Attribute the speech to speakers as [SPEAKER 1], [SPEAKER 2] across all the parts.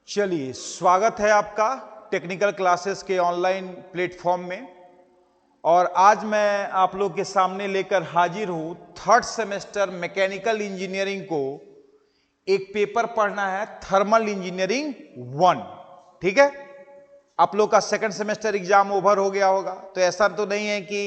[SPEAKER 1] चलिए, स्वागत है आपका टेक्निकल क्लासेस के ऑनलाइन प्लेटफॉर्म में। और आज मैं आप लोग के सामने लेकर हाजिर हूं थर्ड सेमेस्टर मैकेनिकल इंजीनियरिंग को एक पेपर पढ़ना है, थर्मल इंजीनियरिंग 1। ठीक है, आप लोग का सेकंड सेमेस्टर एग्जाम ओवर हो गया होगा, तो ऐसा तो नहीं है कि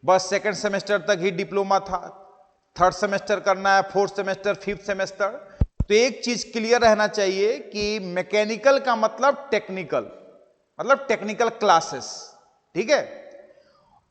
[SPEAKER 1] बस सेकंड सेमेस्टर तक ही डिप्लोमा था, थर्ड सेमेस्टर करना है, फोर्थ सेमेस्टर, फिफ्थ सेमेस्टर। तो एक चीज क्लियर रहना चाहिए कि मैकेनिकल का मतलब टेक्निकल क्लासेस। ठीक है,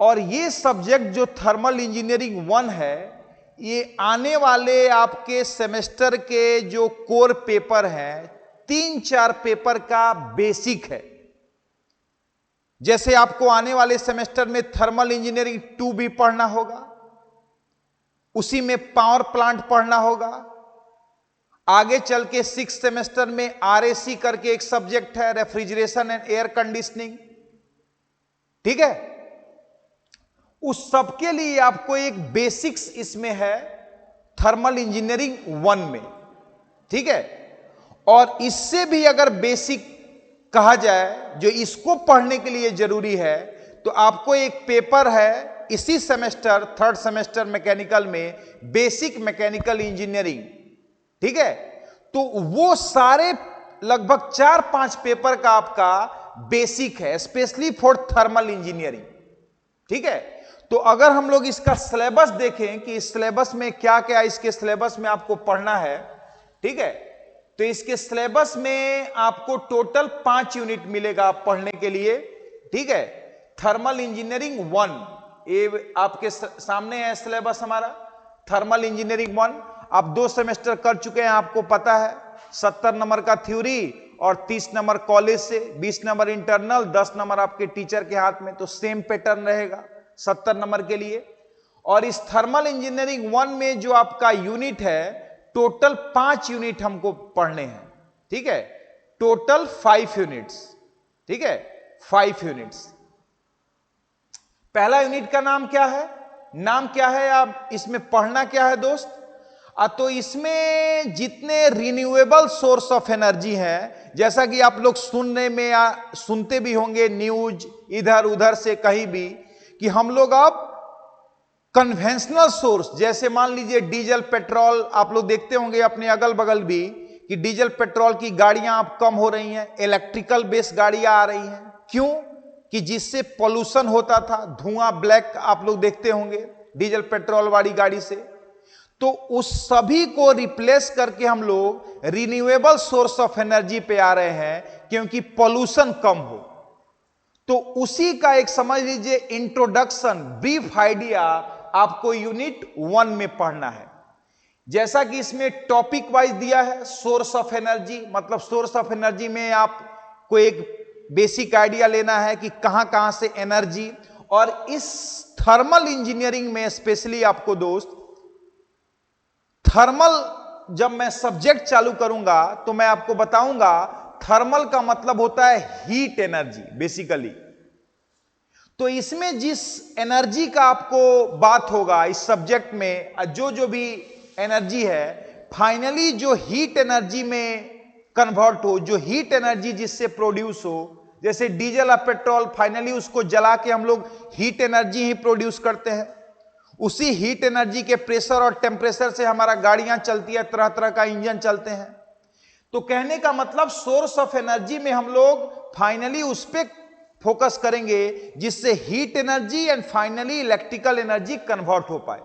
[SPEAKER 1] और ये सब्जेक्ट जो थर्मल इंजीनियरिंग 1 है, ये आने वाले आपके सेमेस्टर के जो कोर पेपर हैं, 3-4 पेपर का बेसिक है। जैसे आपको आने वाले सेमेस्टर में थर्मल इंजीनियरिंग 2 भी पढ़ना होगा, उसी में पावर प्लांट पढ़ना होगा। आगे चल के 6th सेमेस्टर में RAC करके एक सब्जेक्ट है, रेफ्रिजरेशन एंड एयर कंडीशनिंग। ठीक है, उस सब के लिए आपको एक बेसिक्स इसमें है थर्मल इंजीनियरिंग 1 में। ठीक है, और इससे भी अगर बेसिक कहा जाए जो इसको पढ़ने के लिए जरूरी है, तो आपको एक पेपर है इसी सेमेस्टर थर्ड सेमेस्टर मैकेनिकल में, बेसिक मैकेनिकल इंजीनियरिंग। ठीक है, तो वो सारे लगभग 4-5 पेपर का आपका बेसिक है, स्पेशली फॉर थर्मल इंजीनियरिंग। ठीक है, तो अगर हम लोग इसका सिलेबस देखें कि इस सिलेबस में क्या क्या इसके सिलेबस में आपको पढ़ना है, ठीक है, तो इसके सिलेबस में आपको टोटल 5 यूनिट मिलेगा पढ़ने के लिए। ठीक है, थर्मल इंजीनियरिंग 1 ये आपके सामने है सिलेबस हमारा, थर्मल इंजीनियरिंग 1। आप 2 सेमेस्टर कर चुके हैं, आपको पता है। 70 नंबर का थ्योरी और 30 नंबर कॉलेज से, 20 नंबर इंटरनल, 10 नंबर आपके टीचर के हाथ में, तो सेम पैटर्न रहेगा 70 नंबर के लिए। और इस थर्मल इंजीनियरिंग 1 में जो आपका यूनिट है, टोटल 5 यूनिट हमको पढ़ने हैं। ठीक है, टोटल 5 यूनिट्स। ठीक है, 5 यूनिट्स। पहला यूनिट का नाम क्या है, आप इसमें पढ़ना क्या है दोस्त? तो इसमें जितने रिन्यूएबल सोर्स ऑफ एनर्जी हैं, जैसा कि आप लोग सुनने में या सुनते भी होंगे न्यूज इधर उधर से कहीं भी, कि हम लोग अब कन्वेंशनल सोर्स, जैसे मान लीजिए डीजल पेट्रोल, आप लोग देखते होंगे अपने अगल बगल भी कि डीजल पेट्रोल की गाड़ियां अब कम हो रही हैं, इलेक्ट्रिकल बेस गाड़ियां आ रही हैं। क्यों? कि जिससे पोल्यूशन होता था, धुआं ब्लैक आप लोग देखते होंगे डीजल पेट्रोल वाली गाड़ी से। तो उस सभी को रिप्लेस करके हम लोग रिन्यूएबल सोर्स ऑफ एनर्जी पे आ रहे हैं, क्योंकि पोल्यूशन कम हो। तो उसी का एक समझ लीजिए इंट्रोडक्शन, ब्रीफ आइडिया आपको यूनिट 1 में पढ़ना है। जैसा कि इसमें टॉपिक वाइज दिया है, सोर्स ऑफ एनर्जी, मतलब सोर्स ऑफ एनर्जी में आपको एक बेसिक आइडिया लेना है कि कहां कहां से एनर्जी। और इस थर्मल इंजीनियरिंग में स्पेशली आपको दोस्त, थर्मल जब मैं सब्जेक्ट चालू करूंगा तो मैं आपको बताऊंगा थर्मल का मतलब होता है हीट एनर्जी बेसिकली। तो इसमें जिस एनर्जी का आपको बात होगा इस सब्जेक्ट में, जो भी एनर्जी है, फाइनली जो हीट एनर्जी में कन्वर्ट हो, जो हीट एनर्जी जिससे प्रोड्यूस हो, जैसे डीजल और पेट्रोल, फाइनली उसको जला के हम लोग हीट एनर्जी ही प्रोड्यूस करते हैं। उसी हीट एनर्जी के प्रेशर और टेम्परेचर से हमारा गाड़ियां चलती है, तरह तरह का इंजन चलते हैं। तो कहने का मतलब सोर्स ऑफ एनर्जी में हम लोग फाइनली उस पर फोकस करेंगे जिससे heat energy and finally electrical energy convert हो पाए।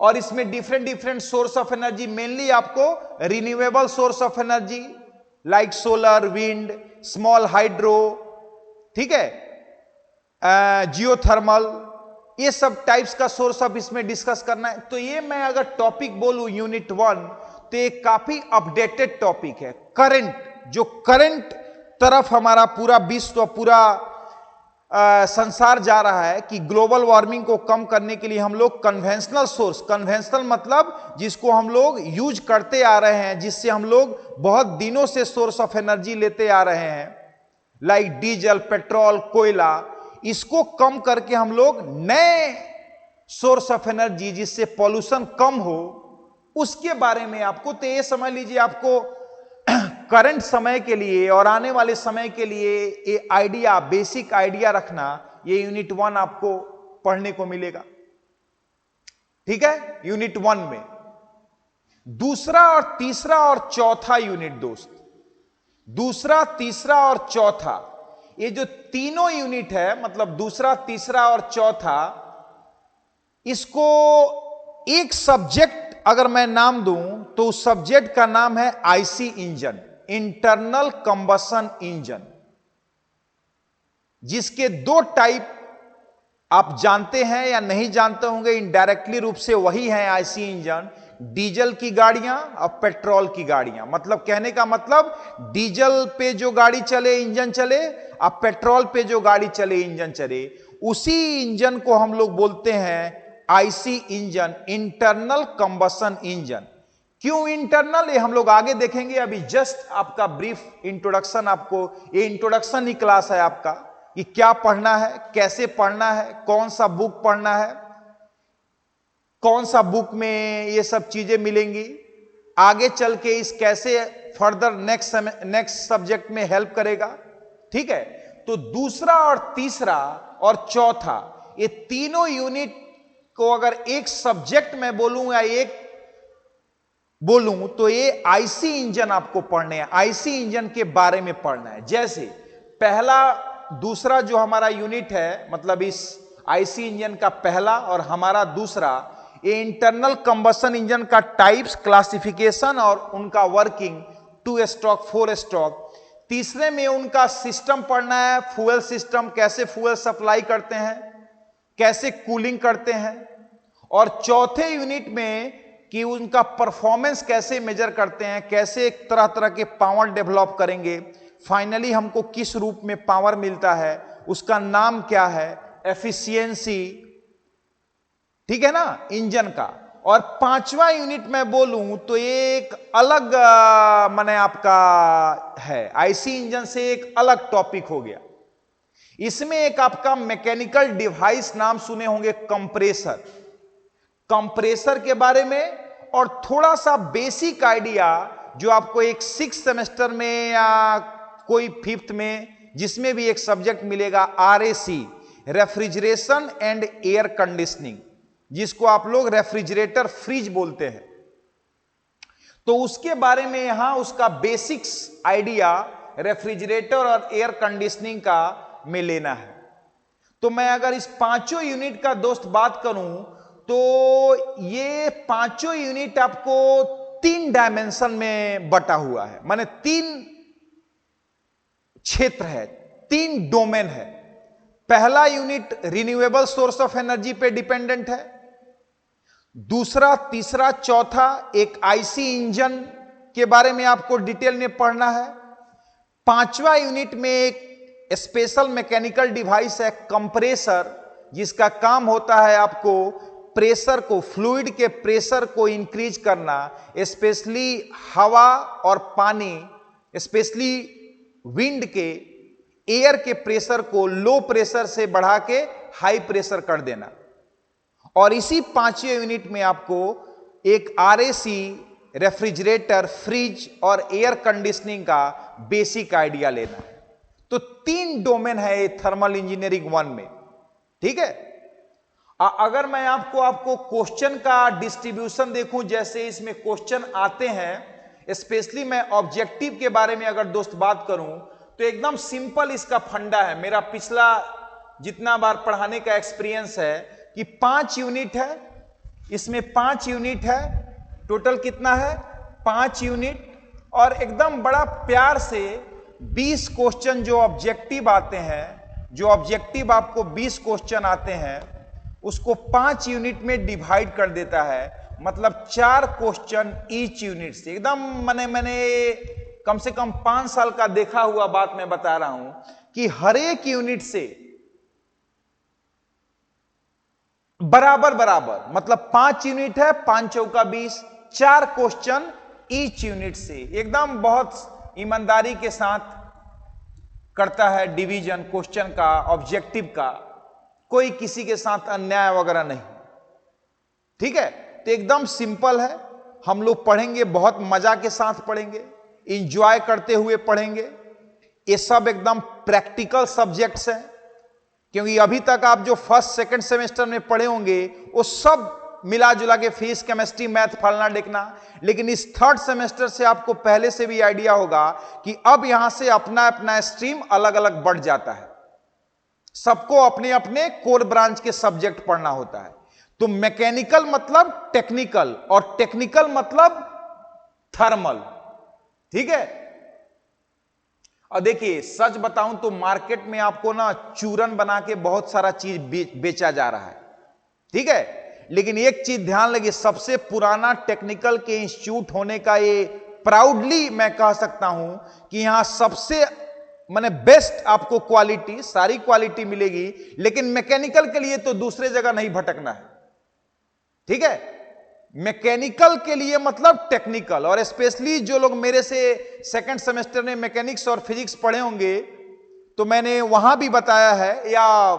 [SPEAKER 1] और इसमें different source of energy, mainly आपको renewable source of energy like solar, wind, small hydro, ठीक है, जियोथर्मल, ये सब टाइप्स का सोर्स ऑफ इसमें डिस्कस करना है। तो ये मैं अगर टॉपिक बोलूं यूनिट 1, तो ये काफी अपडेटेड टॉपिक है, करंट, जो करंट तरफ हमारा पूरा विश्व, पूरा संसार जा रहा है कि ग्लोबल वार्मिंग को कम करने के लिए हम लोग कन्वेंशनल सोर्स, कन्वेंशनल मतलब जिसको हम लोग यूज करते आ रहे हैं, जिससे हम लोग बहुत दिनों से सोर्स ऑफ एनर्जी लेते आ रहे हैं, लाइक डीजल, पेट्रोल, कोयला, इसको कम करके हम लोग नए सोर्स ऑफ एनर्जी जिससे पॉल्यूशन कम हो, उसके बारे में आपको, तो ये समझ लीजिए आपको करंट समय के लिए और आने वाले समय के लिए ये आइडिया, बेसिक आइडिया रखना, ये यूनिट 1 आपको पढ़ने को मिलेगा। ठीक है, यूनिट 1 में दूसरा और तीसरा और चौथा यूनिट दोस्त, दूसरा, तीसरा और चौथा, ये जो तीनों यूनिट है, मतलब दूसरा, तीसरा और चौथा, इसको एक सब्जेक्ट अगर मैं नाम दूं तो उस सब्जेक्ट का नाम है IC engine, internal combustion engine, जिसके दो टाइप आप जानते हैं या नहीं जानते होंगे, इनडायरेक्टली रूप से वही है आईसी इंजन, डीजल की गाड़ियां और पेट्रोल की गाड़ियां। मतलब कहने का मतलब, डीजल पे जो गाड़ी चले इंजन चले, और पेट्रोल पे जो गाड़ी चले इंजन चले, उसी इंजन को हम लोग बोलते हैं IC engine, internal combustion engine. क्यों इंटरनल, ये हम लोग आगे देखेंगे। अभी जस्ट आपका ब्रीफ इंट्रोडक्शन, आपको ये इंट्रोडक्शन ही क्लास है आपका, कि क्या पढ़ना है, कैसे पढ़ना है, कौन सा बुक पढ़ना है, कौन सा बुक में ये सब चीजें मिलेंगी, आगे चल के इस कैसे फर्दर नेक्स्ट सब्जेक्ट में हेल्प करेगा। ठीक है, तो दूसरा और तीसरा और चौथा, ये तीनों यूनिट को अगर एक सब्जेक्ट में बोलूं या एक बोलूं तो ये आईसी इंजन आपको पढ़ने हैं, आईसी इंजन के बारे में पढ़ना है। जैसे पहला, दूसरा जो हमारा यूनिट है, मतलब इस आईसी इंजन का पहला और हमारा दूसरा, ये इंटरनल कंबशन इंजन का टाइप्स, क्लासिफिकेशन और उनका वर्किंग, 2 स्ट्रोक 4 स्ट्रोक। तीसरे में उनका सिस्टम पढ़ना है, फ्यूल सिस्टम, कैसे फ्यूल सप्लाई करते हैं, कैसे कूलिंग करते हैं। और चौथे यूनिट में कि उनका परफॉर्मेंस कैसे मेजर करते हैं, कैसे तरह तरह के पावर डेवलप करेंगे, फाइनली हमको किस रूप में पावर मिलता है, उसका नाम क्या है, एफिशिएंसी। ठीक है ना, इंजन का। और पांचवा यूनिट में बोलूं तो एक अलग माने आपका है, आईसी इंजन से एक अलग टॉपिक हो गया। इसमें एक आपका मैकेनिकल डिवाइस नाम सुने होंगे, कंप्रेसर, कंप्रेसर के बारे में, और थोड़ा सा बेसिक आइडिया जो आपको एक 6th सेमेस्टर में या कोई 5th में, जिसमें भी एक सब्जेक्ट मिलेगा, RAC, refrigeration and air conditioning, जिसको आप लोग रेफ्रिजरेटर फ्रिज बोलते हैं। तो उसके बारे में यहां उसका बेसिक्स आइडिया रेफ्रिजरेटर और एयर कंडीशनिंग का में लेना है। तो मैं अगर इस पांचों यूनिट का दोस्त बात करूं तो ये पांचों यूनिट आपको 3 डायमेंशन में बटा हुआ है, माने 3 क्षेत्र है, 3 डोमेन है। पहला unit renewable source of energy पे डिपेंडेंट है, दूसरा, तीसरा, चौथा एक आईसी इंजन के बारे में आपको डिटेल में पढ़ना है। पांचवा यूनिट में एक स्पेशल मैकेनिकल डिवाइस है, कंप्रेसर, जिसका काम होता है आपको प्रेशर को, फ्लूइड के प्रेशर को इंक्रीज करना, स्पेशली हवा और पानी, स्पेशली विंड के, एयर के प्रेशर को लो प्रेशर से बढ़ा के हाई प्रेशर कर देना। और इसी पांचवें यूनिट में आपको एक आरएसी, रेफ्रिजरेटर, फ्रिज और एयर कंडीशनिंग का बेसिक आइडिया लेना है। तो 3 डोमेन है ये थर्मल इंजीनियरिंग 1 में। ठीक है, अगर मैं आपको क्वेश्चन का डिस्ट्रीब्यूशन देखूं, जैसे इसमें क्वेश्चन आते हैं, स्पेशली मैं ऑब्जेक्टिव के बारे में अगर दोस्त बात करूं तो एकदम सिंपल इसका फंडा है। मेरा पिछला जितना बार पढ़ाने का एक्सपीरियंस है कि 5 यूनिट है, इसमें 5 यूनिट है, टोटल कितना है 5 यूनिट, और एकदम बड़ा प्यार से 20 क्वेश्चन जो ऑब्जेक्टिव आते हैं, जो ऑब्जेक्टिव आपको 20 क्वेश्चन आते हैं, उसको 5 यूनिट में डिवाइड कर देता है। मतलब 4 क्वेश्चन ईच यूनिट से। एकदम मैंने कम से कम 5 साल का देखा हुआ बात मैं बता रहा हूं कि हर एक यूनिट से बराबर बराबर, मतलब 5 यूनिट है, 5 चौका 20, 4 क्वेश्चन ईच यूनिट से। एकदम बहुत ईमानदारी के साथ करता है डिवीजन क्वेश्चन का, ऑब्जेक्टिव का, कोई किसी के साथ अन्याय वगैरह नहीं। ठीक है, तो एकदम सिंपल है, हम लोग पढ़ेंगे, बहुत मजा के साथ पढ़ेंगे। इंजॉय करते हुए पढ़ेंगे। ये सब एकदम प्रैक्टिकल सब्जेक्ट्स हैं, क्योंकि अभी तक आप जो फर्स्ट सेकंड सेमेस्टर में पढ़े होंगे वो सब मिला जुला के फिजिक्स, केमिस्ट्री, मैथ, फलना ढिकना। लेकिन इस थर्ड सेमेस्टर से आपको पहले से भी आइडिया होगा कि अब यहां से अपना अपना स्ट्रीम अलग अलग बढ़ जाता है, सबको अपने अपने कोर ब्रांच के सब्जेक्ट पढ़ना होता है। तो मैकेनिकल मतलब टेक्निकल, और टेक्निकल मतलब थर्मल। ठीक है। और देखिए, सच बताऊं तो मार्केट में आपको ना चूरन बना के बहुत सारा चीज बेचा जा रहा है। ठीक है। लेकिन एक चीज ध्यान लगे, सबसे पुराना टेक्निकल के इंस्टीट्यूट होने का ये प्राउडली मैं कह सकता हूं कि यहां सबसे माने बेस्ट आपको क्वालिटी, सारी क्वालिटी मिलेगी। लेकिन मैकेनिकल के लिए तो दूसरे जगह नहीं भटकना है। ठीक है। मैकेनिकल के लिए मतलब टेक्निकल, और स्पेशली जो लोग मेरे से सेकंड सेमेस्टर में मैकेनिक्स और फिजिक्स पढ़े होंगे तो मैंने वहां भी बताया है, या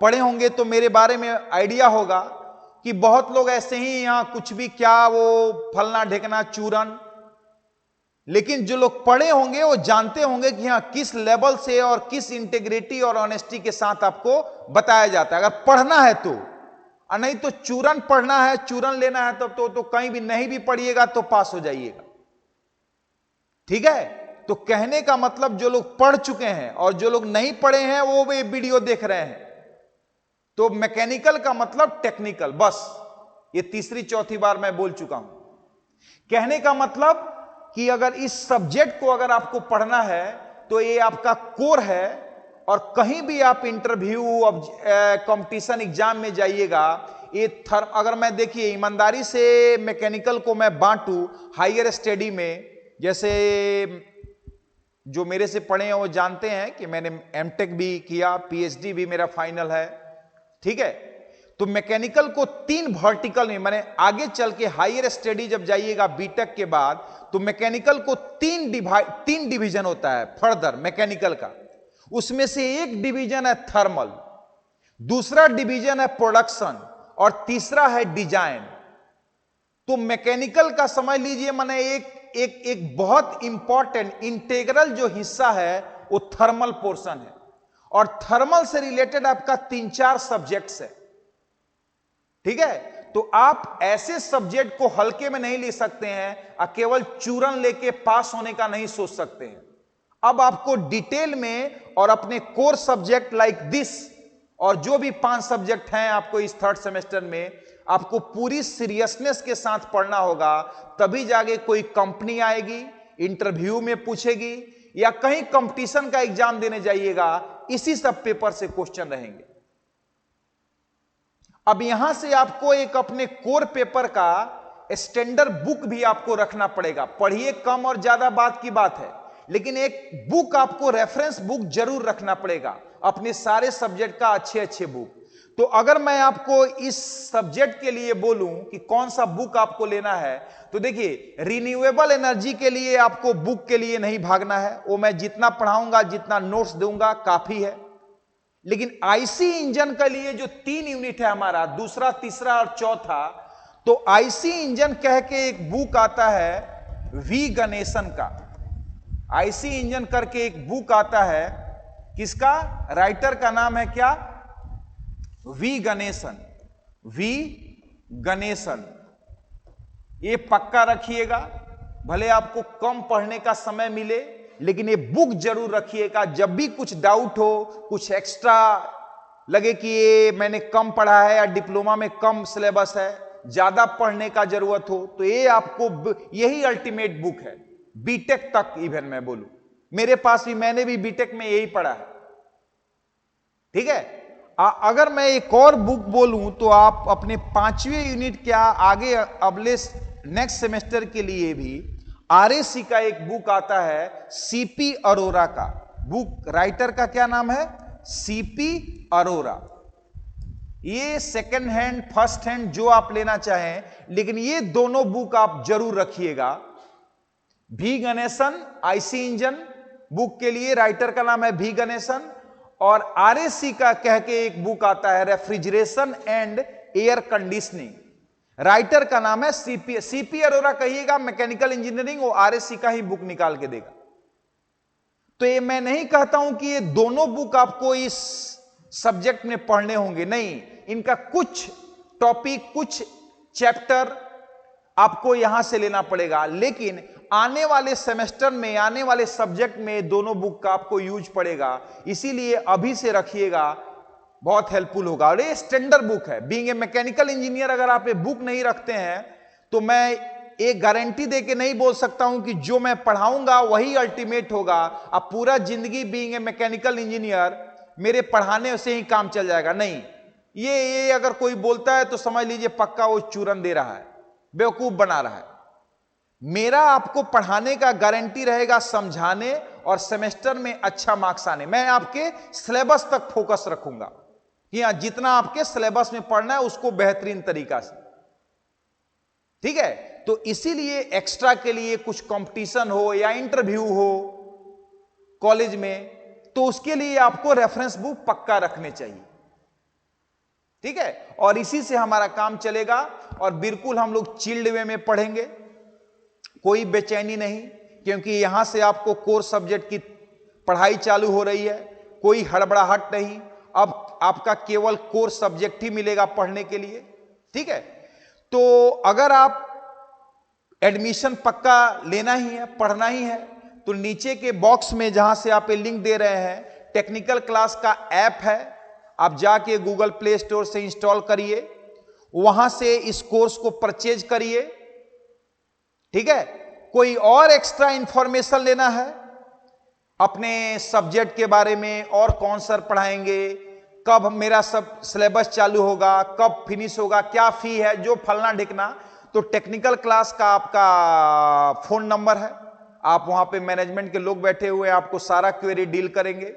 [SPEAKER 1] पढ़े होंगे तो मेरे बारे में आइडिया होगा कि बहुत लोग ऐसे ही यहां कुछ भी क्या वो फलना ढेकना चूरन, लेकिन जो लोग पढ़े होंगे वो जानते होंगे कि यहां किस लेवल से और किस इंटीग्रिटी और ऑनेस्टी के साथ आपको बताया जाता है। अगर पढ़ना है तो, और नहीं तो चूरन पढ़ना है, चूरन लेना है तब तो कहीं भी नहीं भी पढ़िएगा तो पास हो जाइएगा। ठीक है। तो कहने का मतलब जो लोग पढ़ चुके हैं और जो लोग नहीं पढ़े हैं वो भी वीडियो देख रहे हैं। तो मैकेनिकल का मतलब टेक्निकल, बस ये तीसरी चौथी बार मैं बोल चुका हूं। कहने का मतलब कि अगर इस सब्जेक्ट को अगर आपको पढ़ना है तो ये आपका कोर है, और कहीं भी आप इंटरव्यू, कंपटीशन एग्जाम में जाइएगा, ये अगर मैं देखिए ईमानदारी से मैकेनिकल को मैं बांटू हायर स्टडी में, जैसे जो मेरे से पढ़े हैं वो जानते हैं कि मैंने एमटेक भी किया, पीएचडी भी मेरा फाइनल है। ठीक है। तो मैकेनिकल को 3 वर्टिकल में, माने आगे चल के हायर स्टडी जब जाइएगा बीटेक के बाद, तो मैकेनिकल को 3 डिवीजन होता है फर्दर मैकेनिकल का। उसमें से एक डिवीजन है थर्मल, दूसरा डिवीजन है प्रोडक्शन, और तीसरा है डिजाइन। तो मैकेनिकल का समझ लीजिए माने एक बहुत इंपॉर्टेंट इंटीग्रल जो हिस्सा है वो थर्मल पोर्शन है, और थर्मल से रिलेटेड आपका 3-4 सब्जेक्ट्स है। ठीक है। तो आप ऐसे सब्जेक्ट को हल्के में नहीं ले सकते हैं और केवल चूरन लेके पास होने का नहीं सोच सकते हैं। अब आपको डिटेल में और अपने कोर सब्जेक्ट लाइक दिस, और जो भी 5 सब्जेक्ट हैं आपको इस थर्ड सेमेस्टर में, आपको पूरी सीरियसनेस के साथ पढ़ना होगा। तभी जाके कोई कंपनी आएगी, इंटरव्यू में पूछेगी, या कहीं कंपटीशन का एग्जाम देने जाइएगा, इसी सब पेपर से क्वेश्चन रहेंगे। अब यहां से आपको एक अपने कोर पेपर का स्टैंडर्ड बुक भी आपको रखना पड़ेगा। पढ़िए कम और ज्यादा बात की बात है, लेकिन एक बुक आपको, रेफरेंस बुक जरूर रखना पड़ेगा अपने सारे सब्जेक्ट का, अच्छे अच्छे बुक। तो अगर मैं आपको इस सब्जेक्ट के लिए बोलूं कि कौन सा बुक आपको लेना है, तो देखिए, रिन्यूएबल एनर्जी के लिए आपको बुक के लिए नहीं भागना है, वो मैं जितना पढ़ाऊंगा, जितना नोट्स दूंगा काफी है। लेकिन आईसी इंजन के लिए जो 3 यूनिट है हमारा, दूसरा, तीसरा और चौथा, तो आईसी इंजन कह के एक बुक आता है वी गणेशन का। आईसी इंजन करके एक बुक आता है, किसका? राइटर का नाम है क्या? वी गणेशन। वी गणेशन, ये पक्का रखिएगा। भले आपको कम पढ़ने का समय मिले, लेकिन ये बुक जरूर रखिएगा। जब भी कुछ डाउट हो, कुछ एक्स्ट्रा लगे कि ये मैंने कम पढ़ा है या डिप्लोमा में कम सिलेबस है, ज्यादा पढ़ने का जरूरत हो, तो ये आपको, यही अल्टीमेट बुक है बीटेक तक। इवन मैं बोलूं, मेरे पास भी, मैंने भी बीटेक में यही पढ़ा है। ठीक है। अगर मैं एक और बुक बोलूं तो आप अपने 5वें यूनिट क्या आगे अगले नेक्स्ट सेमेस्टर के लिए भी आरएसी का एक बुक आता है, सीपी अरोरा का बुक। राइटर का क्या नाम है? सीपी अरोरा। ये सेकंड हैंड, फर्स्ट हैंड जो आप लेना चाहें, लेकिन ये दोनों बुक आप जरूर रखिएगा। भी गणेशन आईसी इंजन बुक के लिए, राइटर का नाम है भी गणेशन। और आरएसी का कह के एक बुक आता है, refrigeration and air conditioning. Writer का नाम है सीपी अरोरा कहिएगा, मैकेनिकल इंजीनियरिंग, वो आरएससी का ही बुक निकाल के देगा। तो ये मैं नहीं कहता हूं कि ये दोनों बुक आपको इस सब्जेक्ट में पढ़ने होंगे, नहीं, इनका कुछ टॉपिक, कुछ चैप्टर आपको यहां से लेना पड़ेगा, लेकिन आने वाले सेमेस्टर में, आने वाले सब्जेक्ट में दोनों बुक का आपको यूज पड़ेगा। इसीलिए अभी से रखिएगा, बहुत हेल्पफुल होगा। और ये स्टैंडर्ड बुक है। बीइंग ए मैकेनिकल इंजीनियर अगर आप ये बुक नहीं रखते हैं तो मैं एक गारंटी देके नहीं बोल सकता हूं कि जो मैं पढ़ाऊंगा वही अल्टीमेट होगा। अब पूरा जिंदगी बीइंग ए मैकेनिकल इंजीनियर मेरे पढ़ाने से ही काम चल जाएगा, नहीं। ये अगर कोई बोलता है तो समझ लीजिए पक्का वो चूरन दे रहा है, बेवकूफ बना रहा है। मेरा आपको पढ़ाने का गारंटी रहेगा समझाने और सेमेस्टर में अच्छा मार्क्स आने। मैं आपके सिलेबस तक फोकस रखूंगा कि हां जितना आपके सिलेबस में पढ़ना है उसको बेहतरीन तरीका से, ठीक है। तो इसीलिए एक्स्ट्रा के लिए कुछ कंपटीशन हो या इंटरव्यू हो कॉलेज में, तो उसके लिए आपको रेफरेंस बुक पक्का रखने चाहिए, ठीक है। और इसी से हमारा काम चलेगा और बिल्कुल हम लोग चिल्ड वे में पढ़ेंगे, कोई बेचैनी नहीं, क्योंकि यहां से आपको कोर सब्जेक्ट की पढ़ाई चालू हो रही है, कोई हड़बड़ाहट नहीं। अब आपका केवल कोर सब्जेक्ट ही मिलेगा पढ़ने के लिए, ठीक है। तो अगर आप एडमिशन पक्का लेना ही है, पढ़ना ही है, तो नीचे के बॉक्स में जहां से आप ये लिंक दे रहे हैं, टेक्निकल क्लास का ऐप है, आप जाके गूगल प्ले स्टोर से इंस्टॉल करिए, वहां से इस कोर्स को परचेज करिए, ठीक है। कोई और एक्स्ट्रा इंफॉर्मेशन लेना है अपने सब्जेक्ट के बारे में, और कौन सर पढ़ाएंगे, कब मेरा सब सिलेबस चालू होगा, कब फिनिश होगा, क्या फी है, जो फलना ढिकना, तो टेक्निकल क्लास का आपका फोन नंबर है, आप वहां पे मैनेजमेंट के लोग बैठे हुए हैं, आपको सारा क्वेरी डील करेंगे।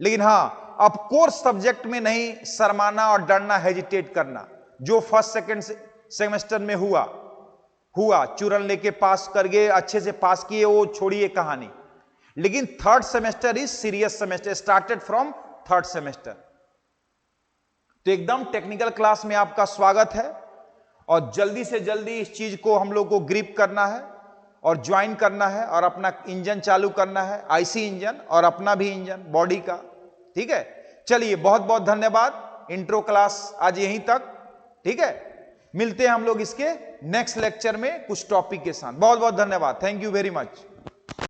[SPEAKER 1] लेकिन हां, अब कोर्स सब्जेक्ट में नहीं शर्माना और डरना, हेजिटेट करना। जो फर्स्ट सेकंड सेमेस्टर में हुआ चूरन लेके पास कर गए, अच्छे से पास किए, वो छोड़िए कहानी। लेकिन third semester is serious semester, started from third semester. तो एकदम टेक्निकल क्लास में आपका स्वागत है और जल्दी से जल्दी इस चीज को हम लोग को ग्रिप करना है और ज्वाइन करना है और अपना इंजन चालू करना है, आईसी इंजन और अपना भी इंजन बॉडी का, ठीक है। चलिए, बहुत बहुत धन्यवाद। इंट्रो क्लास आज यहीं तक, ठीक है। मिलते हैं हम लोग इसके नेक्स्ट लेक्चर में कुछ टॉपिक के साथ। बहुत बहुत धन्यवाद, थैंक यू वेरी मच।